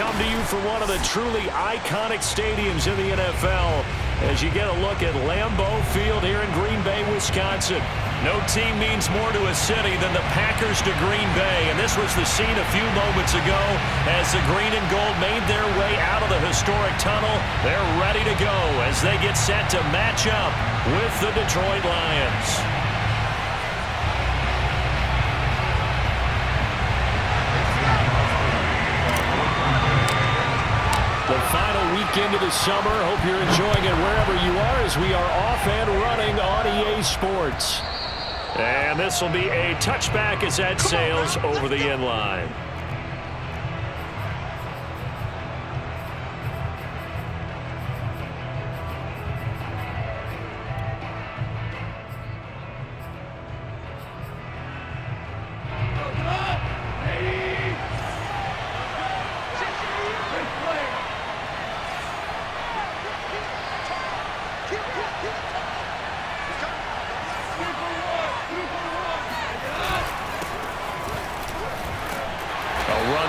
Come to you from one of the truly iconic stadiums in the NFL as you get a look at Lambeau Field here in Green Bay, Wisconsin. No team means more to a city than the Packers to Green Bay, and this was the scene a few moments ago as the green and gold made their way out of the historic tunnel. They're ready to go as they get set to match up with the Detroit Lions. The final weekend of the summer. Hope you're enjoying it wherever you are as we are off and running on EA Sports. And this will be a touchback as that sails over the end line.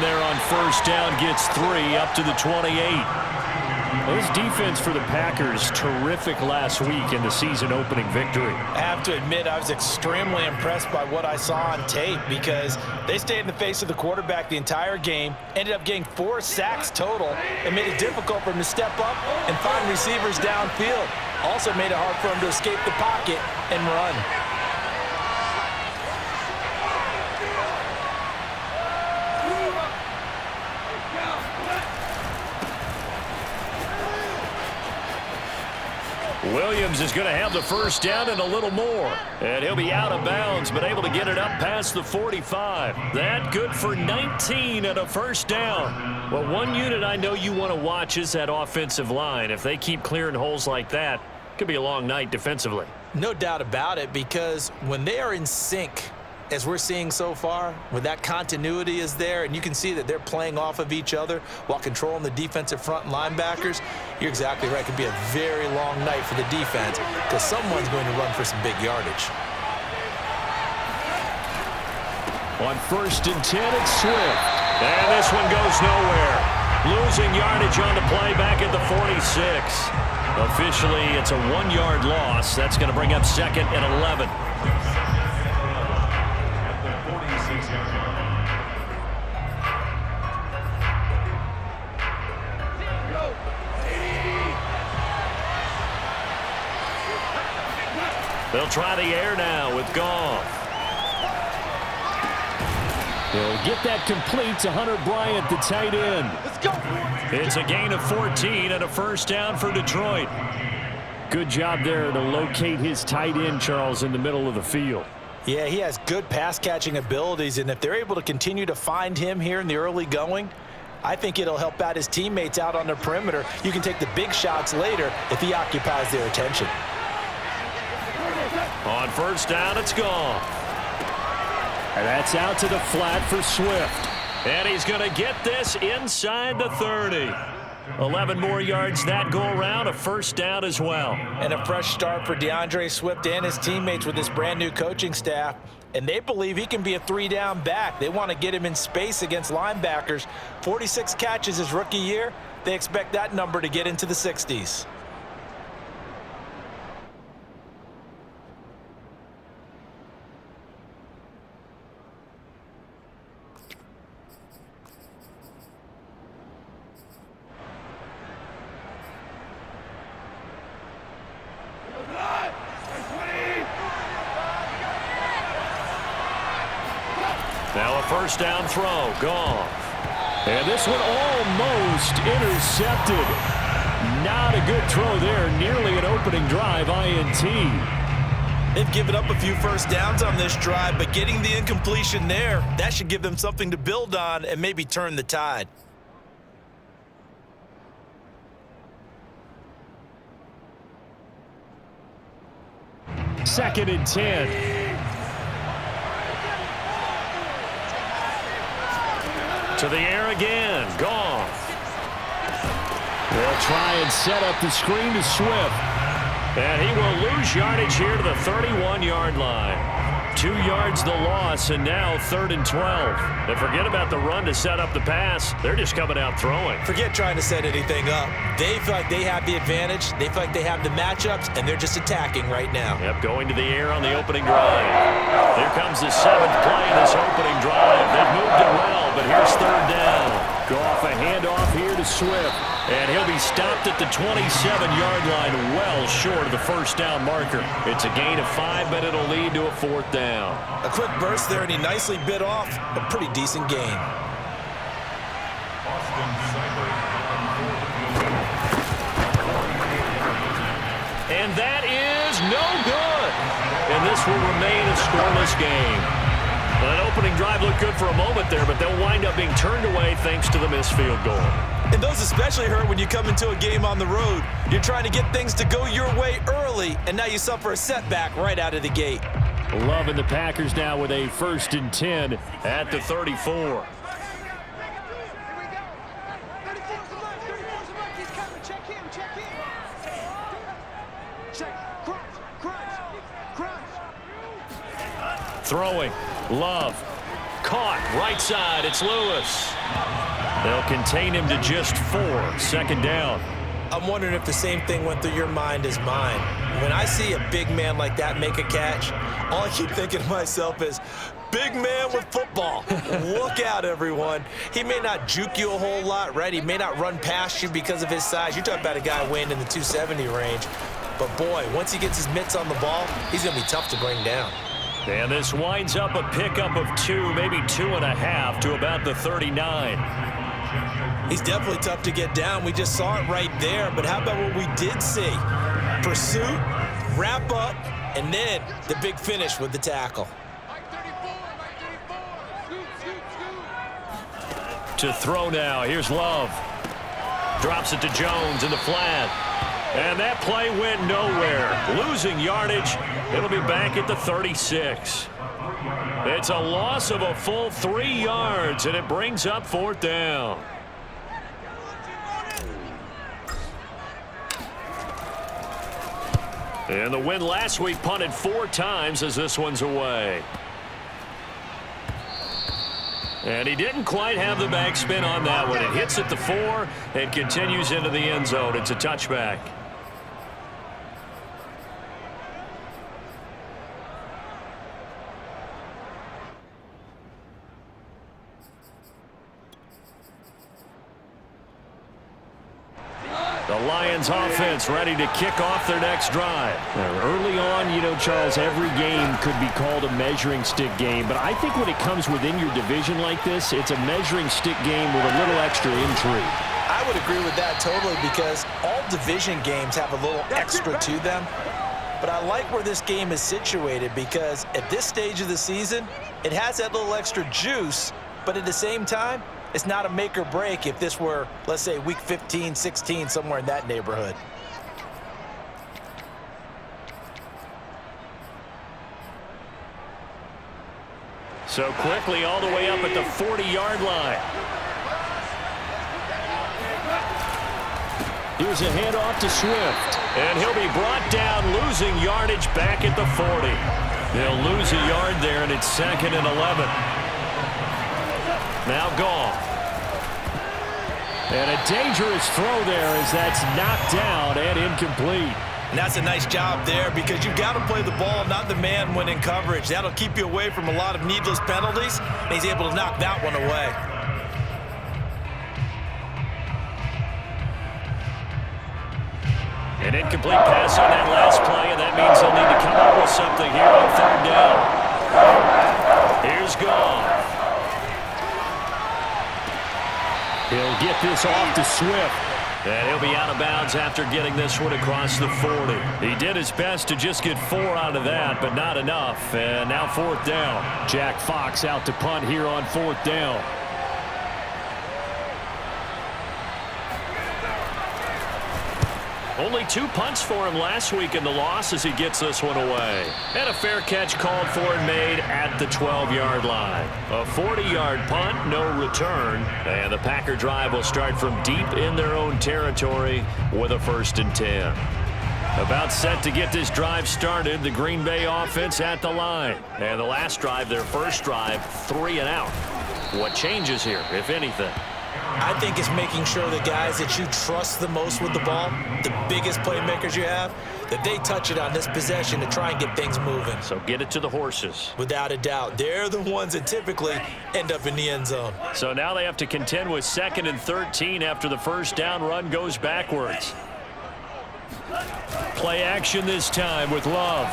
And there on first down gets 3 up to the 28. This defense for the Packers, terrific last week in the season-opening victory. I have to admit, I was extremely impressed by what I saw on tape because they stayed in the face of the quarterback the entire game, ended up getting 4 sacks total, and made it difficult for him to step up and find receivers downfield. Also made it hard for him to escape the pocket and run. Williams is going to have the first down and a little more. And he'll be out of bounds, but able to get it up past the 45. That good for 19 and a first down. Well, one unit I know you want to watch is that offensive line. If they keep clearing holes like that, it could be a long night defensively. No doubt about it, because when they are in sync, as we're seeing so far, when that continuity is there, and you can see that they're playing off of each other while controlling the defensive front and linebackers, you're exactly right. It could be a very long night for the defense because someone's going to run for some big yardage. On first and 10, it's Swift. And this one goes nowhere. Losing yardage on the play back at the 46. Officially, it's a 1-yard loss. That's going to bring up second and 11. They'll try the air now with Goff. He'll get that complete to Hunter Bryant, the tight end. Let's go. It's a gain of 14 and a first down for Detroit. Good job there to locate his tight end, Charles, in the middle of the field. Yeah, he has good pass-catching abilities, and if they're able to continue to find him here in the early going, I think it'll help out his teammates out on the perimeter. You can take the big shots later if he occupies their attention. On first down, it's Goff. And that's out to the flat for Swift. And he's going to get this inside the 30. 11 more yards that go around, a first down as well. And a fresh start for DeAndre Swift and his teammates with this brand-new coaching staff. And they believe he can be a 3-down back. They want to get him in space against linebackers. 46 catches his rookie year. They expect that number to get into the 60s. Now a first down throw, Goff. And this one almost intercepted. Not a good throw there, nearly an opening drive INT. They've given up a few first downs on this drive, but getting the incompletion there, that should give them something to build on and maybe turn the tide. Second and 10. To the air again, Goff. They'll try and set up the screen to Swift. And he will lose yardage here to the 31-yard line. 2 yards the loss, and now 3rd and 12. And forget about the run to set up the pass. They're just coming out throwing. Forget trying to set anything up. They feel like they have the advantage. They feel like they have the matchups, and they're just attacking right now. Yep, going to the air on the opening drive. Here comes the 7th play of this opening drive. They've moved it well, but here's 3rd down. Goff a handoff here to Swift. And he'll be stopped at the 27-yard line, well short of the first down marker. It's a gain of 5, but it'll lead to a 4th down. A quick burst there, and he nicely bit off a pretty decent gain. And that is no good. And this will remain a scoreless game. That opening drive looked good for a moment there, but they'll wind up being turned away thanks to the missed field goal. And those especially hurt when you come into a game on the road. You're trying to get things to go your way early, and now you suffer a setback right out of the gate. Loving the Packers now with a 1st and 10 at the 34. Throwing. Love. Caught. Right side. It's Lewis. They'll contain him to just 4. Second down. I'm wondering if the same thing went through your mind as mine. When I see a big man like that make a catch, all I keep thinking to myself is, big man with football. Look out, everyone. He may not juke you a whole lot, right? He may not run past you because of his size. You're talking about a guy weighing in the 270 range. But, boy, once he gets his mitts on the ball, he's going to be tough to bring down. And this winds up a pickup of 2, maybe 2.5 to about the 39. He's definitely tough to get down. We just saw it right there. But how about what we did see? Pursuit, wrap up, and then the big finish with the tackle. To throw now. Here's Love. Drops it to Jones in the flat. And that play went nowhere. Losing yardage. It'll be back at the 36. It's a loss of a full 3 yards, and it brings up 4th down. And the win last week punted 4 times as this one's away. And he didn't quite have the backspin on that one. It hits at the 4 and continues into the end zone. It's a touchback. The Lions offense ready to kick off their next drive. Early on, you know, Charles, every game could be called a measuring stick game. But I think when it comes within your division like this, it's a measuring stick game with a little extra intrigue. I would agree with that totally because all division games have a little extra to them. But I like where this game is situated because at this stage of the season, it has that little extra juice. But at the same time, it's not a make or break if this were, let's say, week 15, 16, somewhere in that neighborhood. So quickly all the way up at the 40-yard line. Here's a handoff to Swift. And he'll be brought down, losing yardage back at the 40. They'll lose a yard there, and it's 2nd and 11. Now gone. And a dangerous throw there as that's knocked down and incomplete. And that's a nice job there because you've got to play the ball, not the man when in coverage. That'll keep you away from a lot of needless penalties, and he's able to knock that one away. An incomplete pass on that last play, and that means they'll need to come up with something here on 3rd down. Here's Goff. He'll get this off to Swift. And he'll be out of bounds after getting this one across the 40. He did his best to just get 4 out of that, but not enough. And now 4th down. Jack Fox out to punt here on 4th down. Only 2 punts for him last week in the loss as he gets this one away. And a fair catch called for and made at the 12-yard line. A 40-yard punt, no return. And the Packer drive will start from deep in their own territory with a 1st and 10. About set to get this drive started, the Green Bay offense at the line. And the last drive, their first drive, 3 and out. What changes here, if anything? I think it's making sure the guys that you trust the most with the ball, the biggest playmakers you have, that they touch it on this possession to try and get things moving. So get it to the horses. Without a doubt. They're the ones that typically end up in the end zone. So now they have to contend with 2nd and 13 after the first down run goes backwards. Play action this time with Love.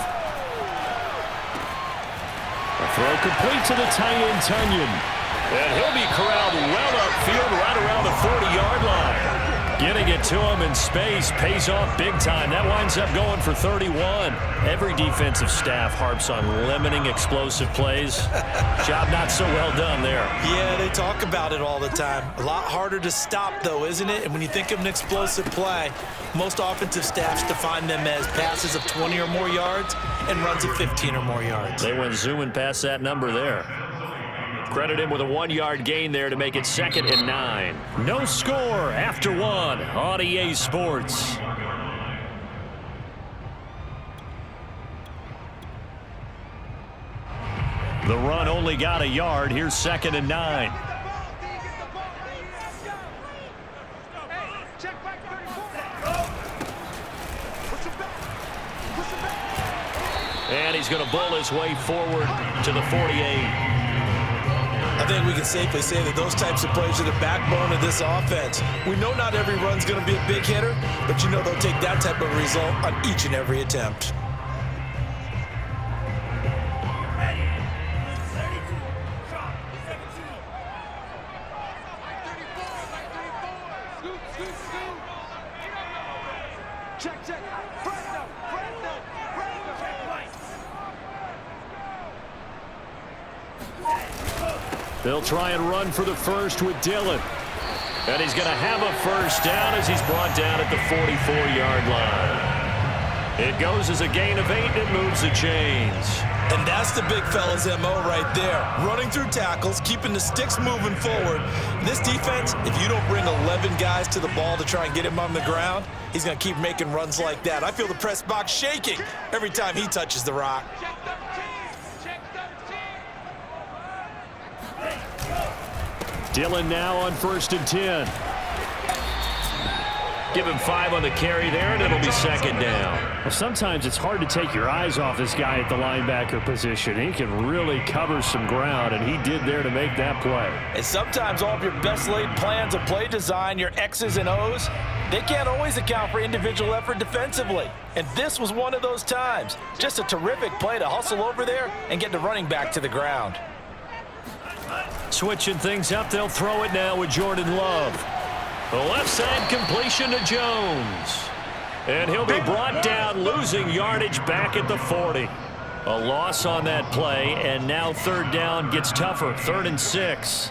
A throw complete to the tight end, Tunyon. And he'll be corralled well upfield right around the 40-yard line. Getting it to him in space pays off big time. That winds up going for 31. Every defensive staff harps on limiting explosive plays. Job not so well done there. Yeah, they talk about it all the time. A lot harder to stop, though, isn't it? And when you think of an explosive play, most offensive staffs define them as passes of 20 or more yards and runs of 15 or more yards. They went zooming past that number there. Credit him with a 1-yard gain there to make it 2nd and 9. No score after 1 on EA Sports. The run only got a yard. Here's 2nd and 9. And he's going to bull his way forward to the 48. I think we can safely say that those types of plays are the backbone of this offense. We know not every run's going to be a big hitter, but you know they'll take that type of result on each and every attempt. They'll try and run for the first with Dillon. And he's going to have a first down as he's brought down at the 44-yard line. It goes as a gain of 8, and it moves the chains. And that's the big fella's MO right there. Running through tackles, keeping the sticks moving forward. This defense, if you don't bring 11 guys to the ball to try and get him on the ground, he's going to keep making runs like that. I feel the press box shaking every time he touches the rock. Dillon now on 1st and 10. Give him 5 on the carry there, and it'll be 2nd down. Well, sometimes it's hard to take your eyes off this guy at the linebacker position. He can really cover some ground, and he did there to make that play. And sometimes all of your best laid plans of play design, your X's and O's, they can't always account for individual effort defensively. And this was one of those times. Just a terrific play to hustle over there and get the running back to the ground. Switching things up, they'll throw it now with Jordan Love. The left side completion to Jones. And he'll be brought down, losing yardage back at the 40. A loss on that play, and now 3rd down gets tougher. 3rd and 6.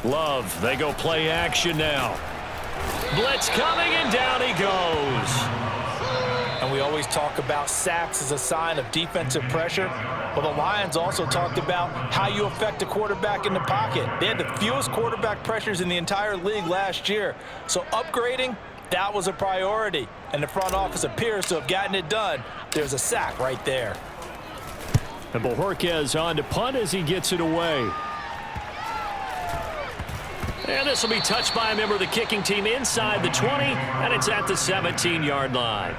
Love, they go play action now. Blitz coming, and down he goes. And we always talk about sacks as a sign of defensive pressure. Well, the Lions also talked about how you affect a quarterback in the pocket. They had the fewest quarterback pressures in the entire league last year. So upgrading, that was a priority. And the front office appears to have gotten it done. There's a sack right there. And Bojorquez on to punt as he gets it away. And this will be touched by a member of the kicking team inside the 20, and it's at the 17-yard line.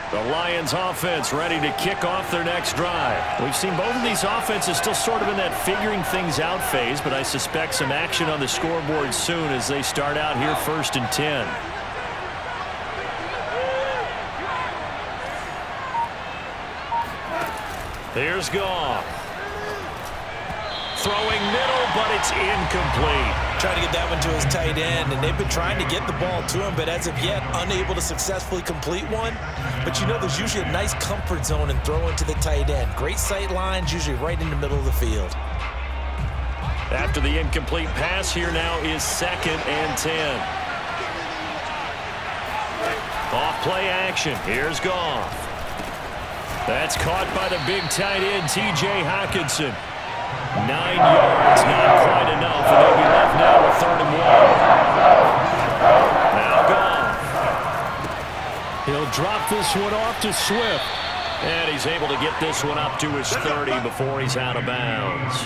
The Lions offense ready to kick off their next drive. We've seen both of these offenses still sort of in that figuring things out phase, but I suspect some action on the scoreboard soon as they start out here 1st and 10. Here's Goff. Throwing middle, but it's incomplete. Trying to get that one to his tight end, and they've been trying to get the ball to him, but as of yet, unable to successfully complete one. But you know there's usually a nice comfort zone in throwing to the tight end. Great sight lines, usually right in the middle of the field. After the incomplete pass, here now is 2nd and 10. Off play action. Here's Goff. That's caught by the big tight end, T.J. Hockenson. 9 yards, not quite enough, and they'll be left now with 3rd and 1. Now Goff. He'll drop this one off to Swift. And he's able to get this one up to his 30 before he's out of bounds.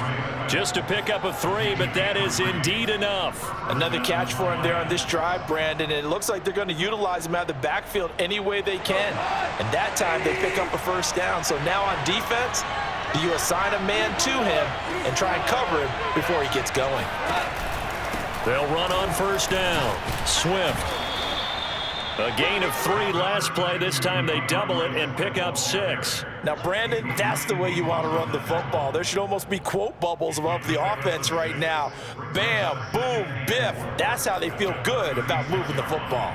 Just a pickup of 3, but that is indeed enough. Another catch for him there on this drive, Brandon, and it looks like they're going to utilize him out of the backfield any way they can. And that time they pick up a first down. So now on defense, do you assign a man to him and try and cover him before he gets going? They'll run on 1st down. Swift. A gain of 3 last play. This time they double it and pick up 6. Now, Brandon, that's the way you want to run the football. There should almost be quote bubbles above the offense right now. Bam, boom, biff. That's how they feel good about moving the football.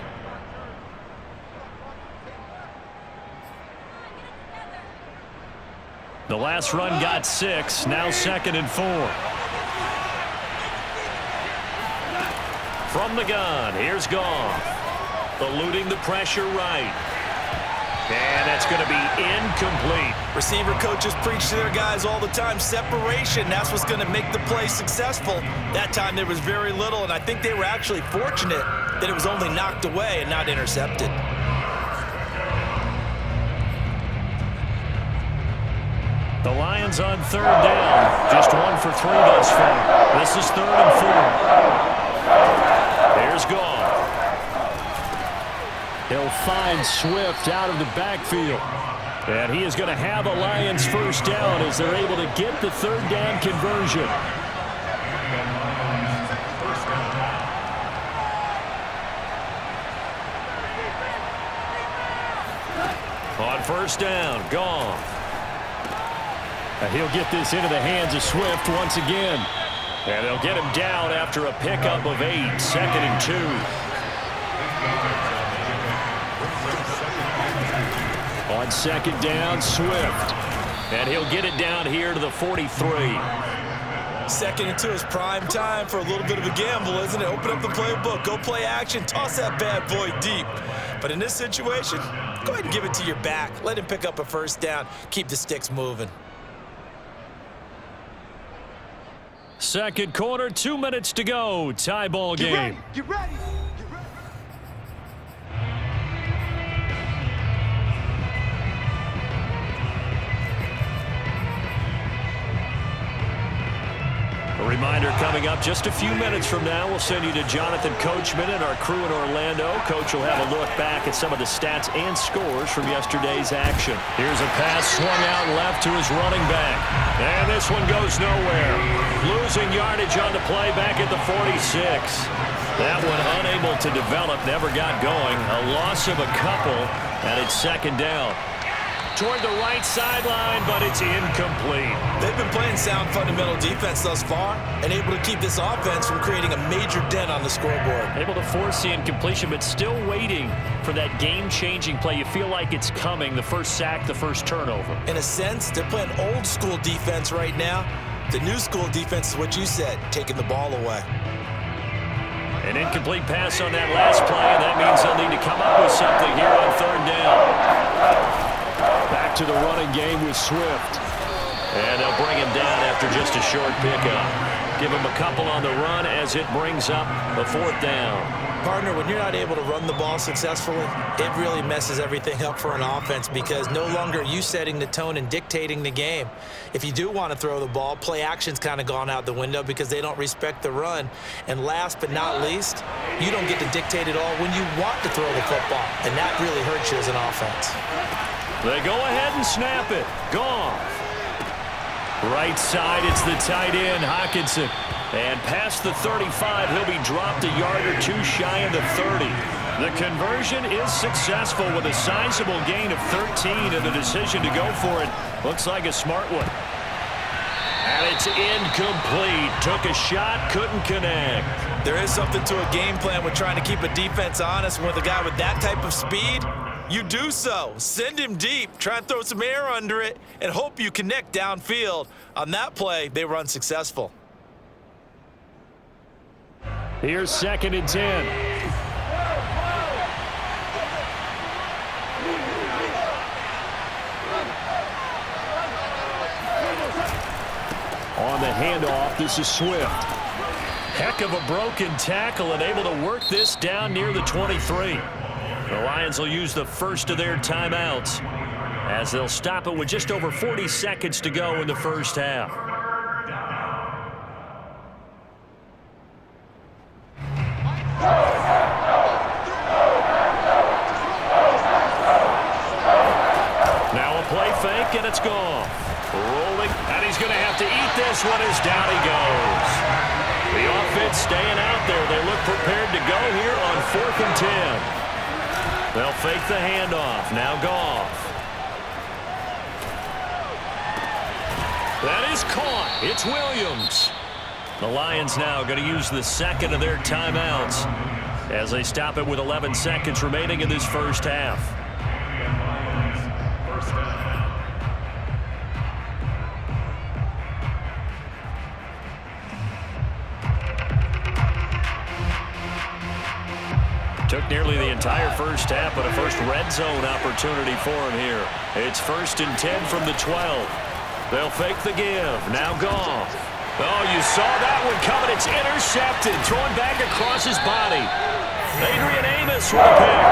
The last run got 6. Now 2nd and 4. From the gun, here's Goff. eluding the pressure right. And that's going to be incomplete. Receiver coaches preach to their guys all the time, separation. That's what's going to make the play successful. That time there was very little, and I think they were actually fortunate that it was only knocked away and not intercepted. The Lions on third down. Just 1 for 3 thus far. This is 3rd and 4. There's Goff. He'll find Swift out of the backfield. And he is going to have a Lions first down as they're able to get the 3rd down conversion. On first down, Goff. And he'll get this into the hands of Swift once again. And they'll get him down after a pickup of 8, 2nd and 2. On 2nd down, Swift. And he'll get it down here to the 43. 2nd and 2 is prime time for a little bit of a gamble, isn't it? Open up the playbook, go play action, toss that bad boy deep. But in this situation, go ahead and give it to your back. Let him pick up a first down. Keep the sticks moving. Second quarter, 2 minutes to go. Tie ball game. Get ready. A reminder coming up just a few minutes from now. We'll send you to Jonathan Coachman and our crew in Orlando. Coach will have a look back at some of the stats and scores from yesterday's action. Here's a pass swung out left to his running back. And this one goes nowhere. Losing yardage on the play back at the 46. That one unable to develop, never got going. A loss of a couple, and it's 2nd down. Toward the right sideline, but it's incomplete. They've been playing sound fundamental defense thus far and able to keep this offense from creating a major dent on the scoreboard. Able to force the incompletion, but still waiting for that game-changing play. You feel like it's coming, the first sack, the first turnover. In a sense, they're playing old-school defense right now. The new-school defense is what you said, taking the ball away. An incomplete pass on that last play, and that means they'll need to come up with something here on 3rd down. Back to the running game with Swift. And they'll bring him down after just a short pickup. Give him a couple on the run as it brings up the 4th down. Partner, when you're not able to run the ball successfully, it really messes everything up for an offense because no longer are you setting the tone and dictating the game. If you do want to throw the ball, play action's kind of gone out the window because they don't respect the run. And last but not least, you don't get to dictate it all when you want to throw the football. And that really hurts you as an offense. They go ahead and snap it. Goff. Right side, it's the tight end, Hockenson. And past the 35, he'll be dropped a yard or 2 shy of the 30. The conversion is successful with a sizable gain of 13, and the decision to go for it looks like a smart one. And it's incomplete. Took a shot, couldn't connect. There is something to a game plan with trying to keep a defense honest. With a guy with that type of speed, you do so. Send him deep, try and throw some air under it, and hope you connect downfield. On that play, they were unsuccessful. Here's 2nd and 10. On the handoff, this is Swift. Heck of a broken tackle and able to work this down near the 23. The Lions will use the first of their timeouts as they'll stop it with just over 40 seconds to go in the first half. Now a play fake, and it's gone. Rolling, and he's going to have to eat this one as down he goes. The offense staying out there. They look prepared to go here on 4th and 10. They'll fake the handoff. Now Goff. That is caught. It's Williams. The Lions now going to use the second of their timeouts as they stop it with 11 seconds remaining in this first half. To Took nearly the entire first half, but a first red zone opportunity for him here. It's 1st and 10 from the 12. They'll fake the give. Now Goff. Oh, you saw that one coming. It's intercepted. Thrown back across his body. Adrian Amos with a pick.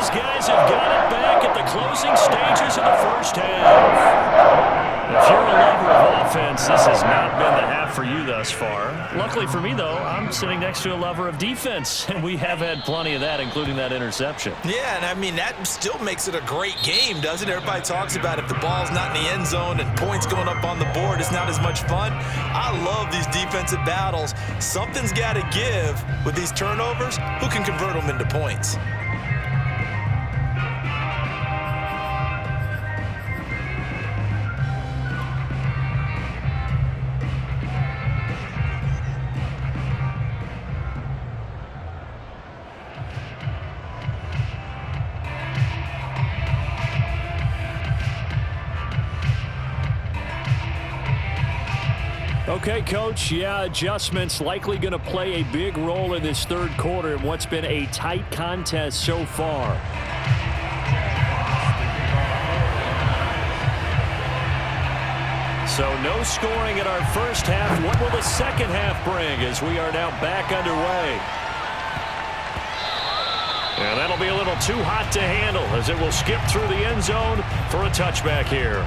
His guys have got it back at the closing stages of the first half. If you're a lover of offense, this has not been the half for you thus far. Luckily for me, though, I'm sitting next to a lover of defense, and we have had plenty of that, including that interception. Yeah, and I mean, that still makes it a great game, doesn't it? Everybody talks about if the ball's not in the end zone and points going up on the board, it's not as much fun. I love these defensive battles. Something's got to give with these turnovers. Who can convert them into points? Okay, Coach, yeah, adjustments likely going to play a big role in this third quarter in what's been a tight contest so far. So no scoring in our first half. What will the second half bring as we are now back underway? And that'll be a little too hot to handle as it will skip through the end zone for a touchback here.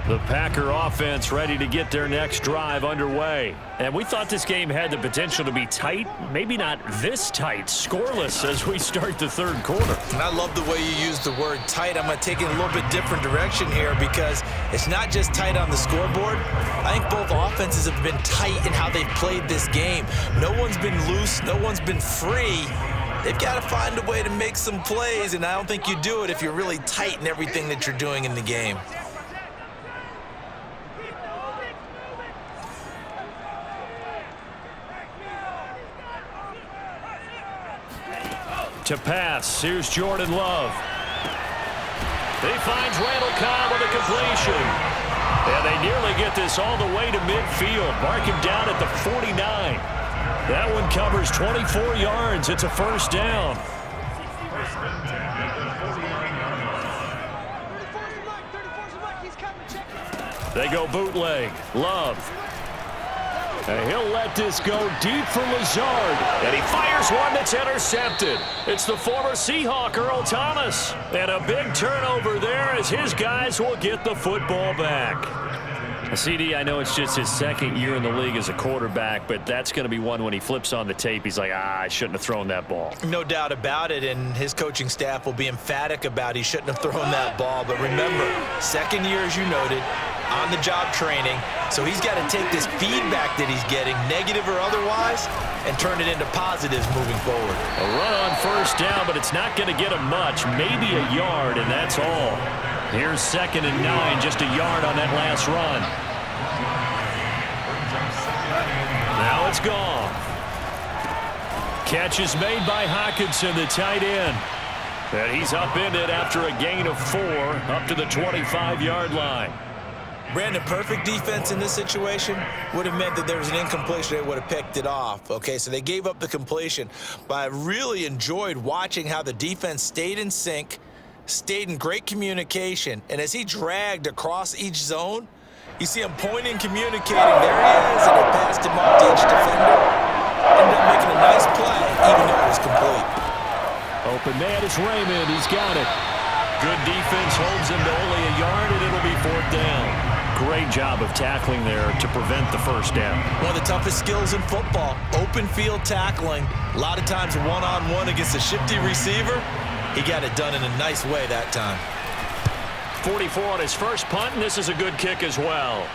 The Packer offense ready to get their next drive underway. And we thought this game had the potential to be tight, maybe not this tight, scoreless as we start the third quarter. And I love the way you use the word tight. I'm going to take it in a little bit different direction here because it's not just tight on the scoreboard. I think both offenses have been tight in how they've played this game. No one's been loose. No one's been free. They've got to find a way to make some plays, and I don't think you do it if you're really tight in everything that you're doing in the game. To pass, here's Jordan Love. He finds Randall Cobb with a completion. And they nearly get this all the way to midfield. Mark him down at the 49. That one covers 24 yards. It's a first down. They go bootleg. Love. And he'll let this go deep for Lazard. And he fires one that's intercepted. It's the former Seahawk, Earl Thomas. And a big turnover there as his guys will get the football back. CD, I know it's just his second year in the league as a quarterback, but that's going to be one when he flips on the tape, he's like, I shouldn't have thrown that ball. No doubt about it, and his coaching staff will be emphatic about he shouldn't have thrown that ball. But remember, second year, as you noted, on-the-job training, so he's got to take this feedback that he's getting, negative or otherwise, and turn it into positives moving forward. A run on first down, but it's not going to get him much, maybe a yard, and that's all. Here's 2nd and 9, just a yard on that last run. Now it's gone. Catch is made by Hockenson, the tight end. And he's upended after a gain of 4 up to the 25-yard line. Brandon, perfect defense in this situation would have meant that there was an incompletion. They would have picked it off. Okay, so they gave up the completion. But I really enjoyed watching how the defense stayed in sync, stayed in great communication. And as he dragged across each zone, you see him pointing, communicating. There he is, and they passed him off to each defender. Ended up making a nice play, even though it was complete. Open man is Raymond. He's got it. Good defense holds him to only a yard, and it'll be 4th down. Great job of tackling there to prevent the first down. One of the toughest skills in football, open field tackling. A lot of times one-on-one against a shifty receiver. He got it done in a nice way that time. 44 on his first punt, and this is a good kick as well.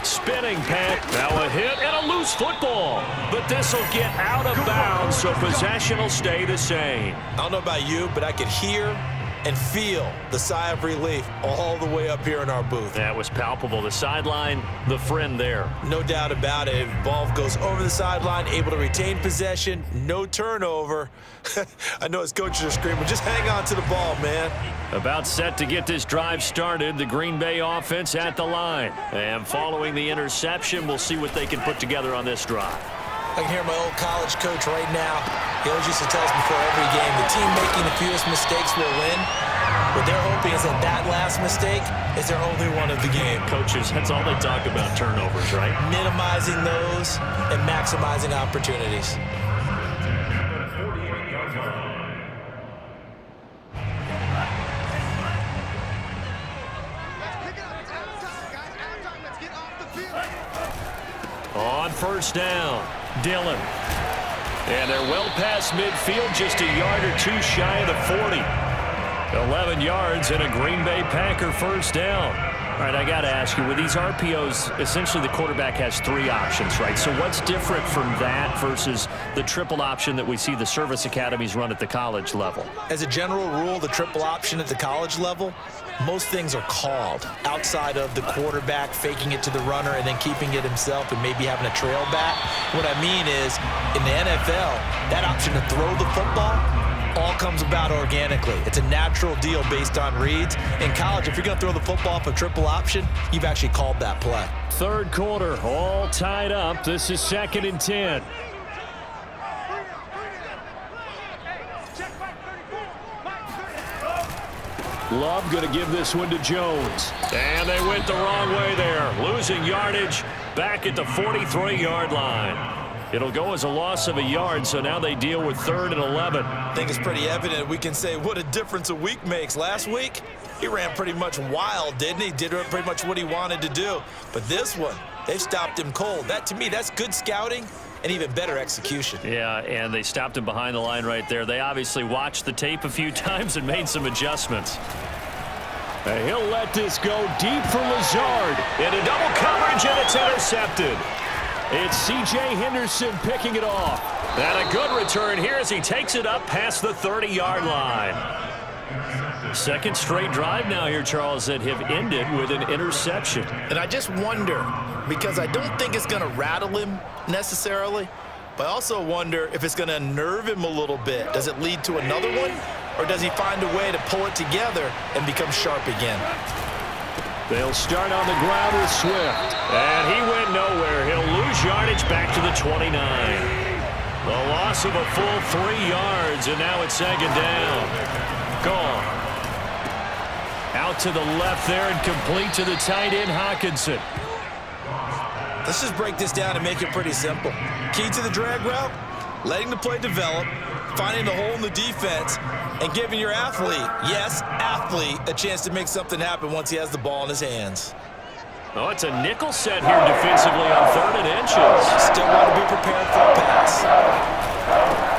Spinning Pat. Now a hit and a loose football. But this will get out of bounds, so possession will stay the same. I don't know about you, but I could hear and feel the sigh of relief all the way up here in our booth. That was palpable. The sideline, the friend there. No doubt about it. Ball goes over the sideline, able to retain possession, no turnover. I know his coaches are screaming, just hang on to the ball, man. About set to get this drive started, the Green Bay offense at the line. And following the interception, we'll see what they can put together on this drive. I can hear my old college coach right now. He always used to tell us before every game, the team making the fewest mistakes will win. What they're hoping is that last mistake is their only one of the game. Coaches, that's all they talk about, turnovers, right? Minimizing those and maximizing opportunities. On first down, Dillon. And they're well past midfield, just a yard or two shy of the 40. 11 yards and a Green Bay Packer first down. All right, I got to ask you, with these RPOs, essentially the quarterback has three options, right? So what's different from that versus the triple option that we see the service academies run at the college level? As a general rule, the triple option at the college level, most things are called outside of the quarterback faking it to the runner and then keeping it himself and maybe having a trail back. What I mean is, in the NFL, that option to throw the football all comes about organically. It's a natural deal based on reads. In college, if you're going to throw the football for triple option, you've actually called that play. Third quarter, all tied up. This is 2nd and 10. Love going to give this one to Jones. And they went the wrong way there. Losing yardage back at the 43-yard line. It'll go as a loss of a yard, so now they deal with 3rd and 11. I think it's pretty evident. We can say what a difference a week makes. Last week, he ran pretty much wild, didn't he? Did pretty much what he wanted to do. But this one, they've stopped him cold. That, to me, that's good scouting and even better execution. Yeah, and they stopped him behind the line right there. They obviously watched the tape a few times and made some adjustments. And he'll let this go deep for Lazard. Into double coverage, and it's intercepted. It's C.J. Henderson picking it off. And a good return here as he takes it up past the 30-yard line. Second straight drive now here, Charles, that have ended with an interception. And I just wonder, because I don't think it's going to rattle him necessarily, but I also wonder if it's going to unnerve him a little bit. Does it lead to another one, or does he find a way to pull it together and become sharp again? They'll start on the ground with Swift. And he went nowhere. He'll lose yardage back to the 29. The loss of a full 3 yards, and now it's 2nd down. Gone. Out to the left there and complete to the tight end, Hockenson. Let's just break this down and make it pretty simple. Key to the drag route, letting the play develop, finding the hole in the defense, and giving your athlete, yes, athlete, a chance to make something happen once he has the ball in his hands. Oh, it's a nickel set here defensively on 3rd and inches. Still want to be prepared for a pass.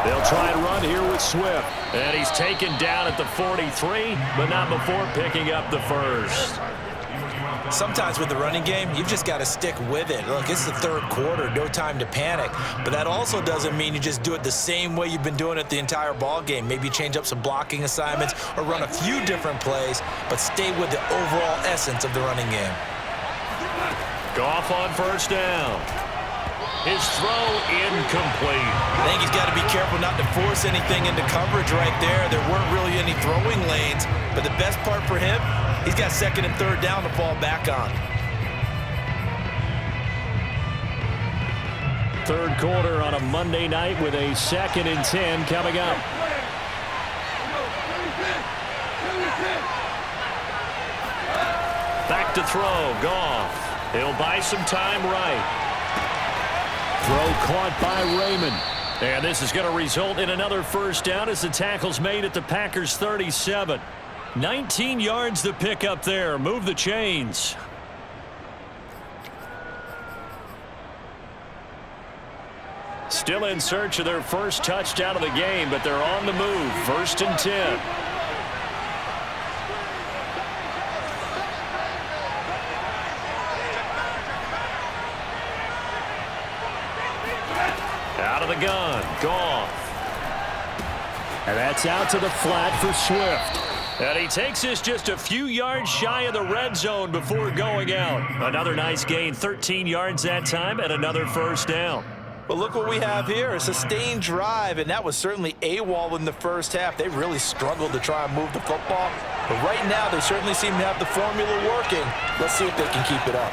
They'll try and run here with Swift. And he's taken down at the 43, but not before picking up the first. Sometimes with the running game, you've just got to stick with it. Look, it's the 3rd quarter, no time to panic. But that also doesn't mean you just do it the same way you've been doing it the entire ball game. Maybe change up some blocking assignments or run a few different plays, but stay with the overall essence of the running game. Goff on first down. His throw incomplete. I think he's got to be careful not to force anything into coverage right there. There weren't really any throwing lanes, but the best part for him, he's got 2nd and 3rd down to fall back on. 3rd quarter on a Monday night with a 2nd and 10 coming up. Back to throw, Goff. He'll buy some time right. Throw caught by Raymond. And this is going to result in another first down as the tackle's made at the Packers' 37. 19 yards to pick up there. Move the chains. Still in search of their first touchdown of the game, but they're on the move. 1st and 10. Out of the gun, Goff. And that's out to the flat for Swift. And he takes us just a few yards shy of the red zone before going out. Another nice gain, 13 yards that time, and another first down. But look what we have here, a sustained drive, and that was certainly AWOL in the first half. They really struggled to try and move the football. But right now, they certainly seem to have the formula working. Let's see if they can keep it up.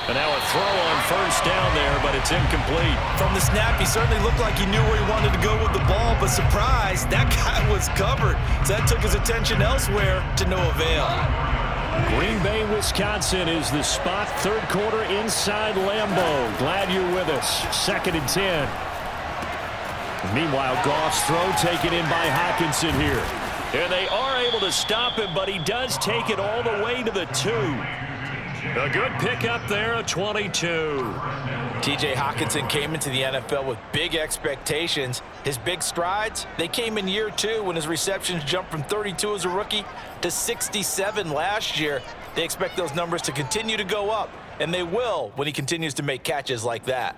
And now a throw on first down there, but it's incomplete. From the snap, he certainly looked like he knew where he wanted to go with the ball, but surprise, that guy was covered. So that took his attention elsewhere to no avail. Green Bay, Wisconsin is the spot. Third quarter inside Lambeau. Glad you're with us. 2nd and 10. Meanwhile, Goff's throw taken in by Hockenson here. And they are able to stop him, but he does take it all the way to the 2. A good pickup there, a 22. T.J. Hockenson came into the NFL with big expectations. His big strides, they came in year 2 when his receptions jumped from 32 as a rookie to 67 last year. They expect those numbers to continue to go up, and they will when he continues to make catches like that.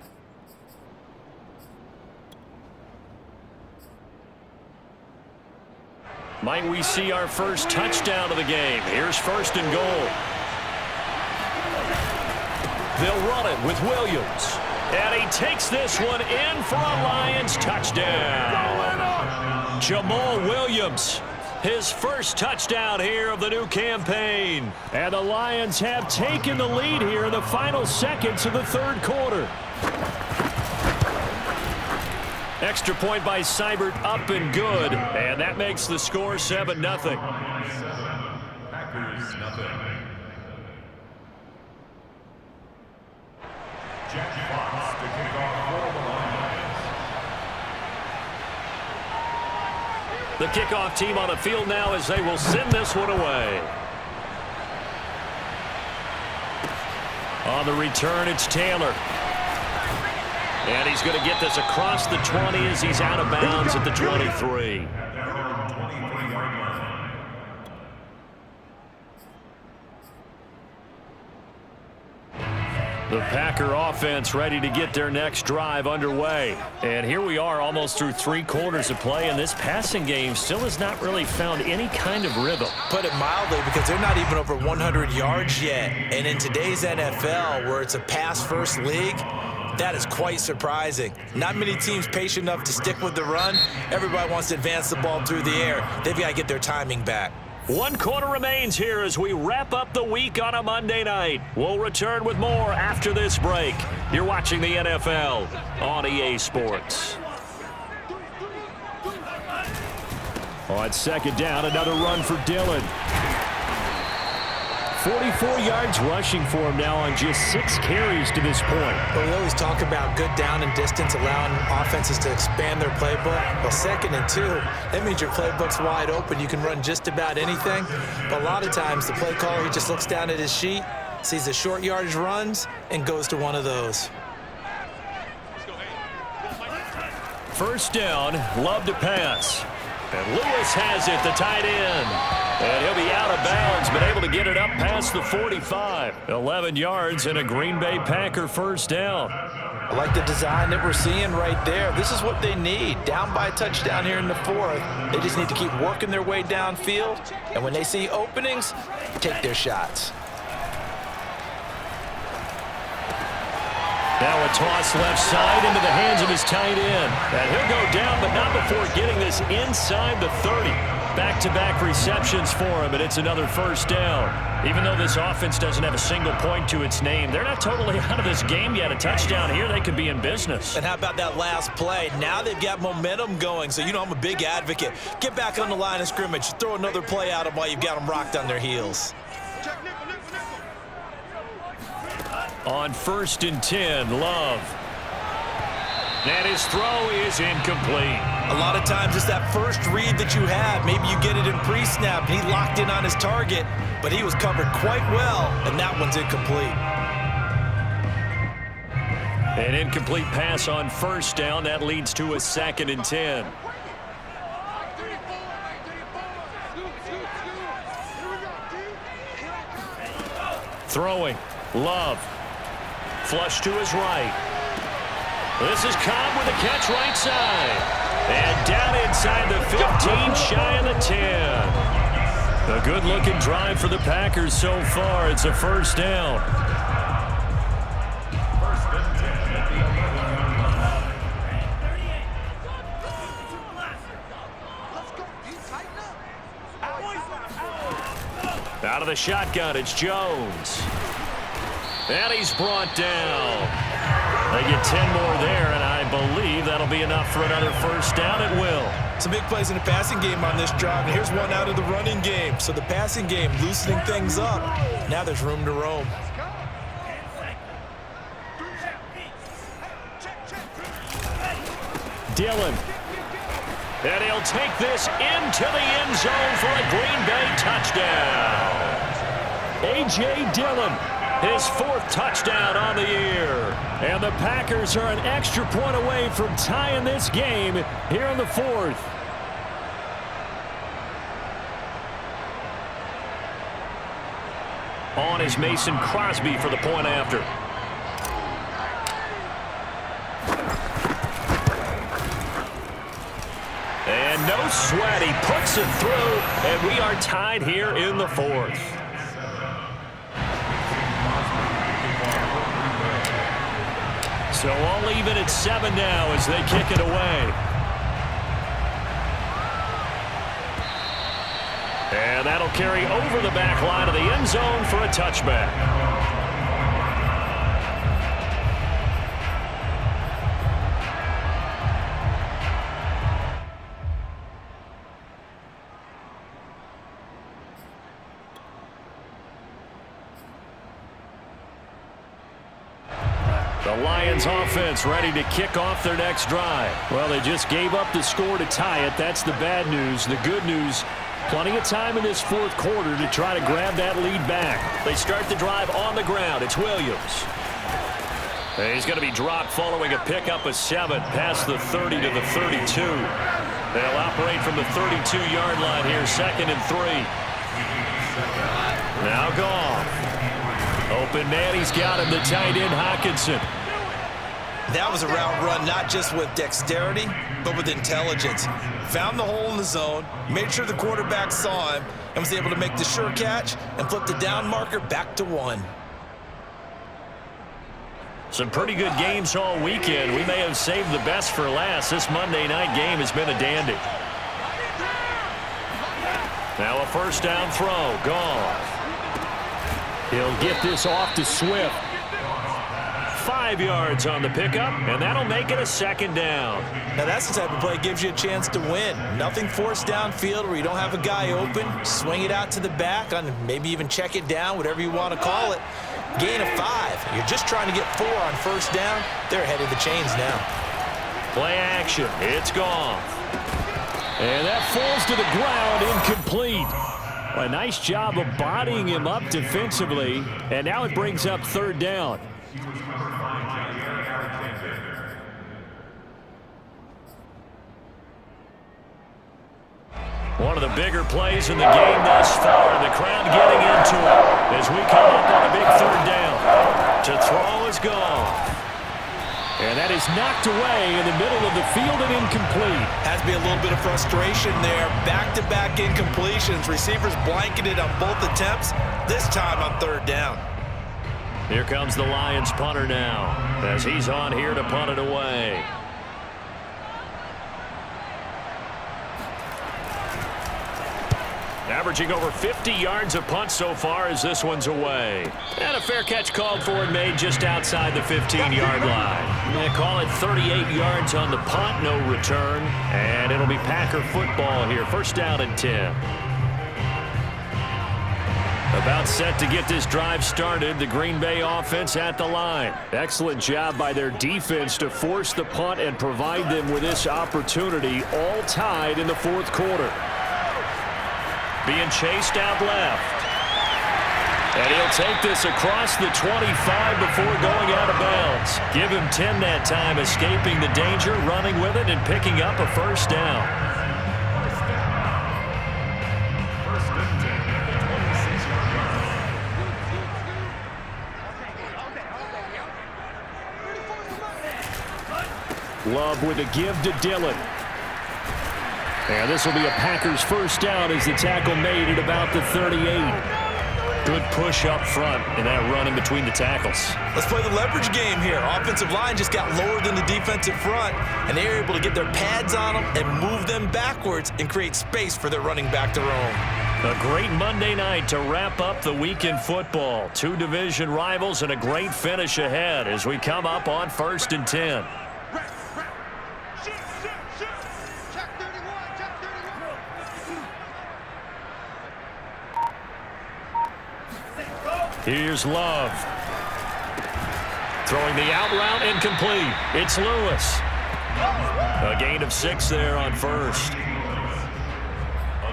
Might we see our first touchdown of the game? Here's 1st and goal. They'll run it with Williams. And he takes this one in for a Lions touchdown. Jamal Williams, his first touchdown here of the new campaign. And the Lions have taken the lead here in the final seconds of the third quarter. Extra point by Seibert, up and good. And that makes the score 7-0. Packers, nothing. Jack Fox to kick off for the Lions. The kickoff team on the field now as they will send this one away. On the return, it's Taylor. And he's going to get this across the 20 as he's out of bounds at the 23. The Packer offense ready to get their next drive underway. And here we are almost through 3 quarters of play, and this passing game still has not really found any kind of rhythm. Put it mildly, because they're not even over 100 yards yet. And in today's NFL, where it's a pass-first league, that is quite surprising. Not many teams patient enough to stick with the run. Everybody wants to advance the ball through the air. They've got to get their timing back. 1 quarter remains here as we wrap up the week on a Monday night. We'll return with more after this break. You're watching the NFL on EA Sports. On 2nd down, another run for Dillon. 44 yards rushing for him now on just 6 carries to this point. Well, we always talk about good down and distance, allowing offenses to expand their playbook. Well, 2nd and 2, that means your playbook's wide open. You can run just about anything. But a lot of times, the play caller, he just looks down at his sheet, sees the short yardage runs, and goes to one of those. First down, Love to pass. And Lewis has it, the tight end. And he'll be out of bounds, but able to get it up past the 45. 11 yards and a Green Bay Packer first down. I like the design that we're seeing right there. This is what they need. Down by a touchdown here in the 4th. They just need to keep working their way downfield. And when they see openings, take their shots. Now a toss left side into the hands of his tight end. And he'll go down, but not before getting this inside the 30. Back-to-back receptions for him, and it's another first down. Even though this offense doesn't have a single point to its name, they're not totally out of this game yet. A touchdown here, they could be in business. And how about that last play? Now they've got momentum going, so you know I'm a big advocate. Get back on the line of scrimmage. Throw another play at them while you've got them rocked on their heels. On 1st and 10, Love. And his throw is incomplete. A lot of times it's that first read that you have. Maybe you get it in pre-snap, and he locked in on his target, but he was covered quite well, and that one's incomplete. An incomplete pass on first down. That leads to a 2nd and 10. Throwing. Love. Flush to his right. This is Cobb with a catch right side. And down inside the 15, Good-looking drive for the Packers so far. It's a first down. Out of the shotgun, it's Jones. And he's brought down. They get 10 more there, and I believe that'll be enough for another first down. It will. Some big plays in the passing game on this drive, and here's one out of the running game. So the passing game loosening things up. Now there's room to roam. Dillon. And he'll take this into the end zone for a Green Bay touchdown. A.J. Dillon, his 4th touchdown on the year. And the Packers are an extra point away from tying this game here in the 4th. On is Mason Crosby for the point after. And no sweat, he puts it through, and we are tied here in the 4th. So all even at 7 now as they kick it away. And that'll carry over the back line of the end zone for a touchback. The Lions offense ready to kick off their next drive. Well, they just gave up the score to tie it. That's the bad news. The good news, plenty of time in this 4th quarter to try to grab that lead back. They start the drive on the ground. It's Williams. And he's going to be dropped following a pickup of 7 past the 30 to the 32. They'll operate from the 32-yard line here, 2nd and 3. Now Goff. Open man, he's got him, the tight end Hockenson. That was a route run not just with dexterity, but with intelligence. Found the hole in the zone, made sure the quarterback saw him, and was able to make the sure catch and flip the down marker back to 1. Some pretty good games all weekend. We may have saved the best for last. This Monday night game has been a dandy. Now a first down throw. Goff. He'll get this off to Swift. 5 yards on the pickup, and that'll make it a 2nd down. Now that's the type of play that gives you a chance to win. Nothing forced downfield where you don't have a guy open. Swing it out to the back, on maybe even check it down, whatever you want to call it. Gain of 5. You're just trying to get 4 on first down. They're ahead of the chains now. Play action. It's Goff. And that falls to the ground, incomplete. Well, a nice job of bodying him up defensively, and now it brings up 3rd down. One of the bigger plays in the game thus far, and the crowd getting into it as we come up on a big 3rd down. To throw is Goff. And that is knocked away in the middle of the field and incomplete. Has to be a little bit of frustration there. Back-to-back incompletions. Receivers blanketed on both attempts, this time on 3rd down. Here comes the Lions punter now as he's on here to punt it away. Averaging over 50 yards of punt so far as this one's away. And a fair catch called for and made just outside the 15-yard line. They call it 38 yards on the punt, no return. And it'll be Packer football here. First down and 10. About set to get this drive started. The Green Bay offense at the line. Excellent job by their defense to force the punt and provide them with this opportunity, all tied in the 4th quarter. Being chased out left. And he'll take this across the 25 before going out of bounds. Give him 10 that time, escaping the danger, running with it, and picking up a first down. Love with a give to Dillon. And this will be a Packers first down as the tackle made at about the 38. Good push up front in that run in between the tackles. Let's play the leverage game here. Offensive line just got lower than the defensive front, and they were able to get their pads on them and move them backwards and create space for their running back to roam. A great Monday night to wrap up the week in football. Two division rivals and a great finish ahead as we come up on 1st and 10. Here's Love. Throwing the out route incomplete. It's Lewis. A gain of 6 there on first. A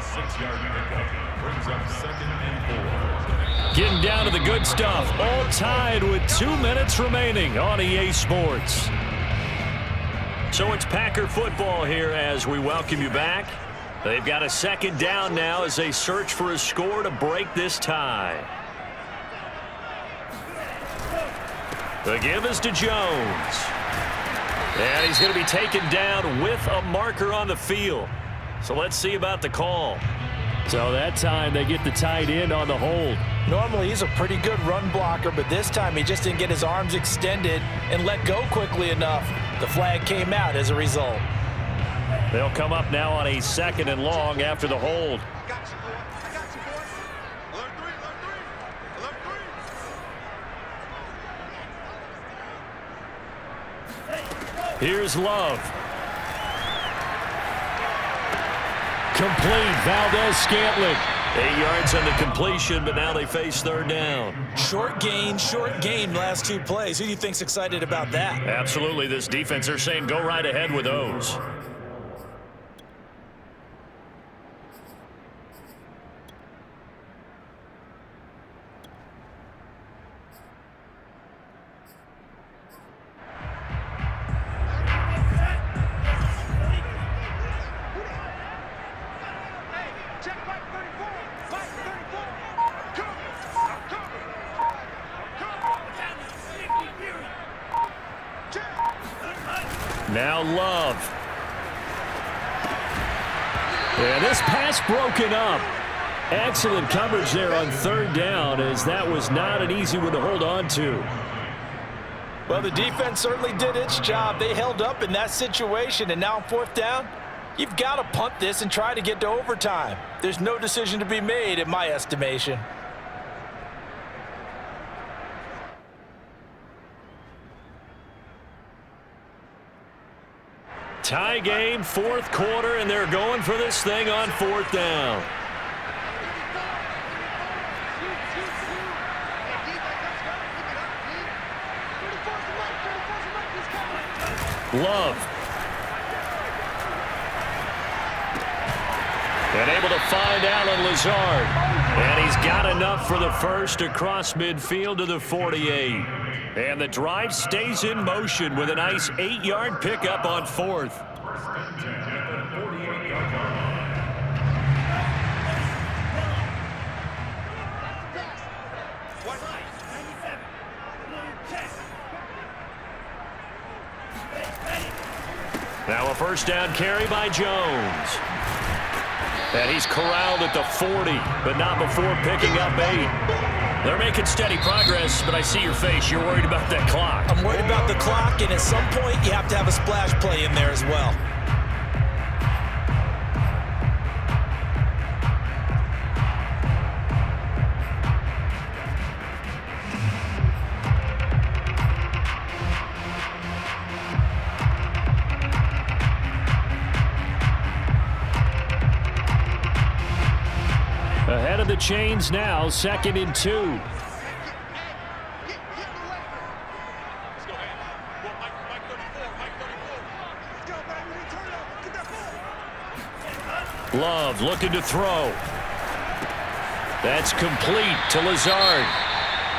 6-yard pickup brings up 2nd and 4. Getting down to the good stuff. All tied with 2 minutes remaining on EA Sports. So it's Packer football here as we welcome you back. They've got a 2nd down now as they search for a score to break this tie. The give is to Jones. And he's going to be taken down with a marker on the field. So let's see about the call. So that time they get the tight end on the hold. Normally he's a pretty good run blocker, but this time he just didn't get his arms extended and let go quickly enough. The flag came out as a result. They'll come up now on a 2nd and long after the hold. Here's Love. Complete. Valdez-Scantling. 8 yards on the completion, but now they face 3rd down. Short gain last 2 plays. Who do you think's excited about that? Absolutely. This defense, they're saying go right ahead with those. Now Love. And this pass broken up. Excellent coverage there on 3rd down, as that was not an easy one to hold on to. Well, the defense certainly did its job. They held up in that situation, and now on 4th down, you've got to punt this and try to get to overtime. There's no decision to be made in my estimation. Tie game, 4th quarter, and they're going for this thing on 4th down. Love. And able to find Alan Lazard. And he's got enough for the first across midfield to the 48. And the drive stays in motion with a nice 8-yard pickup on 4th. Now a 1st down carry by Jones. And he's corralled at the 40, but not before picking up 8. They're making steady progress, but I see your face. You're worried about that clock. I'm worried about the clock, and at some point, you have to have a splash play in there as well. Ahead of the chains now, 2nd and 2. Love looking to throw. That's complete to Lazard.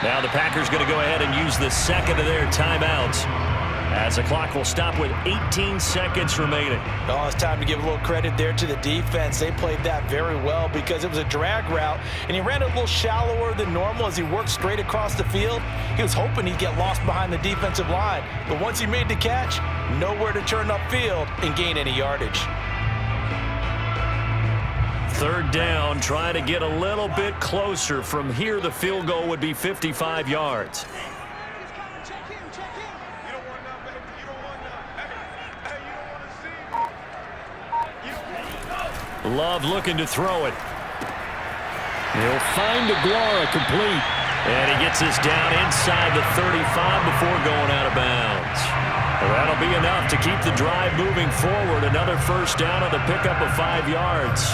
Now the Packers going to go ahead and use the 2nd of their timeouts, as the clock will stop with 18 seconds remaining. Oh, it's time to give a little credit there to the defense. They played that very well because it was a drag route, and he ran it a little shallower than normal as he worked straight across the field. He was hoping he'd get lost behind the defensive line, but once he made the catch, nowhere to turn upfield and gain any yardage. 3rd down, trying to get a little bit closer. From here, the field goal would be 55 yards. Love looking to throw it. He'll find Aguara complete. And he gets us down inside the 35 before going out of bounds. Well, that'll be enough to keep the drive moving forward. Another 1st down on the pickup of 5 yards.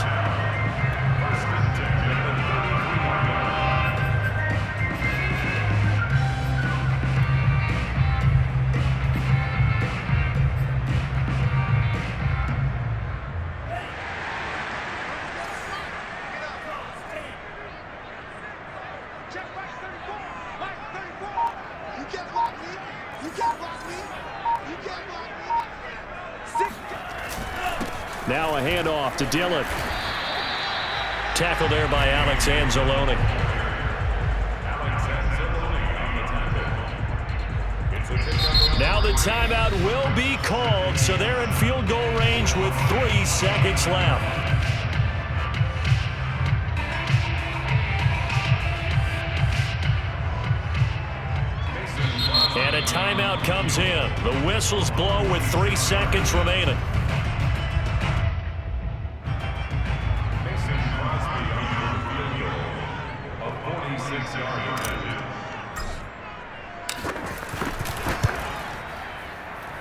Now a handoff to Dillon. Tackle there by Alex Anzalone. Now the timeout will be called, so they're in field goal range with 3 seconds left. And a timeout comes in. The whistles blow with 3 seconds remaining.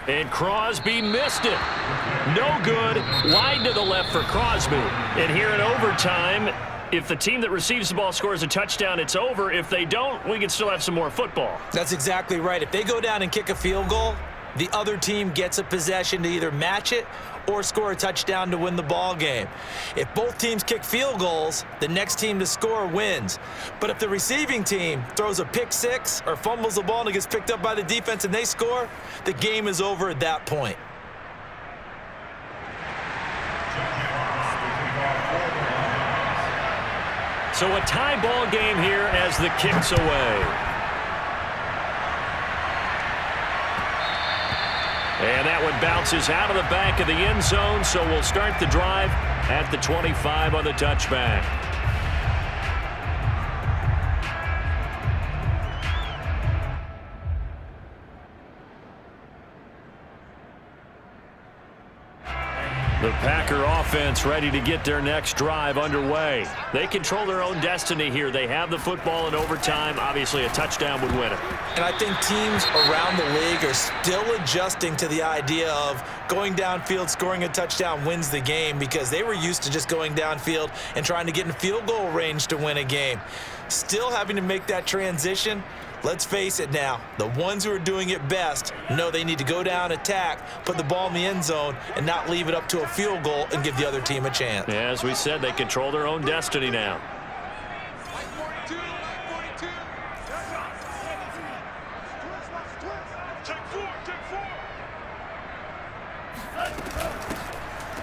And Crosby missed it. No good. Wide to the left for Crosby. And here in overtime, if the team that receives the ball scores a touchdown, it's over. If they don't, we can still have some more football. That's exactly right. If they go down and kick a field goal, the other team gets a possession to either match it or score a touchdown to win the ball game. If both teams kick field goals, the next team to score wins. But if the receiving team throws a pick six or fumbles the ball and it gets picked up by the defense and they score, the game is over at that point. So a tie ball game here as the kick's away. And that one bounces out of the back of the end zone, so we'll start the drive at the 25 on the touchback. The Packer offense ready to get their next drive underway. They control their own destiny here. They have the football in overtime. Obviously, a touchdown would win it. And I think teams around the league are still adjusting to the idea of going downfield, scoring a touchdown wins the game, because they were used to just going downfield and trying to get in field goal range to win a game. Still having to make that transition. Let's face it now, the ones who are doing it best know they need to go down, attack, put the ball in the end zone, and not leave it up to a field goal and give the other team a chance. Yeah, as we said, they control their own destiny now.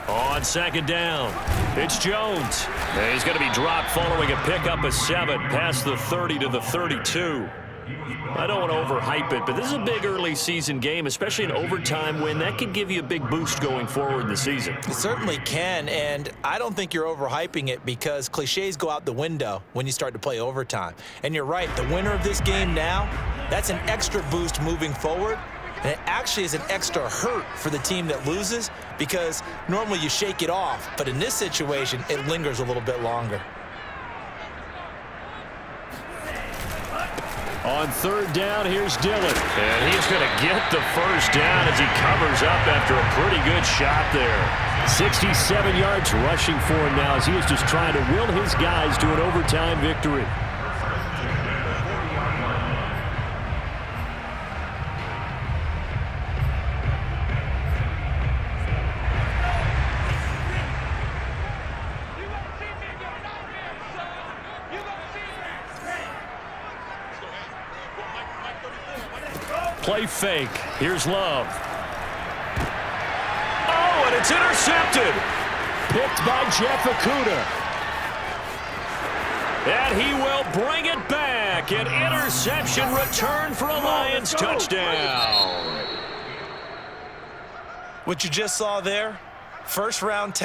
On second down, it's Jones. And he's going to be dropped following a pickup of 7 past the 30 to the 32. I don't want to overhype it, but this is a big early season game, especially an overtime win. That could give you a big boost going forward in the season. It certainly can, and I don't think you're overhyping it, because cliches go out the window when you start to play overtime. And you're right, the winner of this game now, that's an extra boost moving forward. And it actually is an extra hurt for the team that loses, because normally you shake it off. But in this situation, it lingers a little bit longer. On third down, here's Dillon. And he's going to get the first down as he covers up after a pretty good shot there. 67 yards rushing for him now as he is just trying to will his guys to an overtime victory. Play fake. Here's Love. Oh, and it's intercepted. Picked by Jeff Okudah. And he will bring it back. An interception return for a Lions touchdown. What you just saw there, first round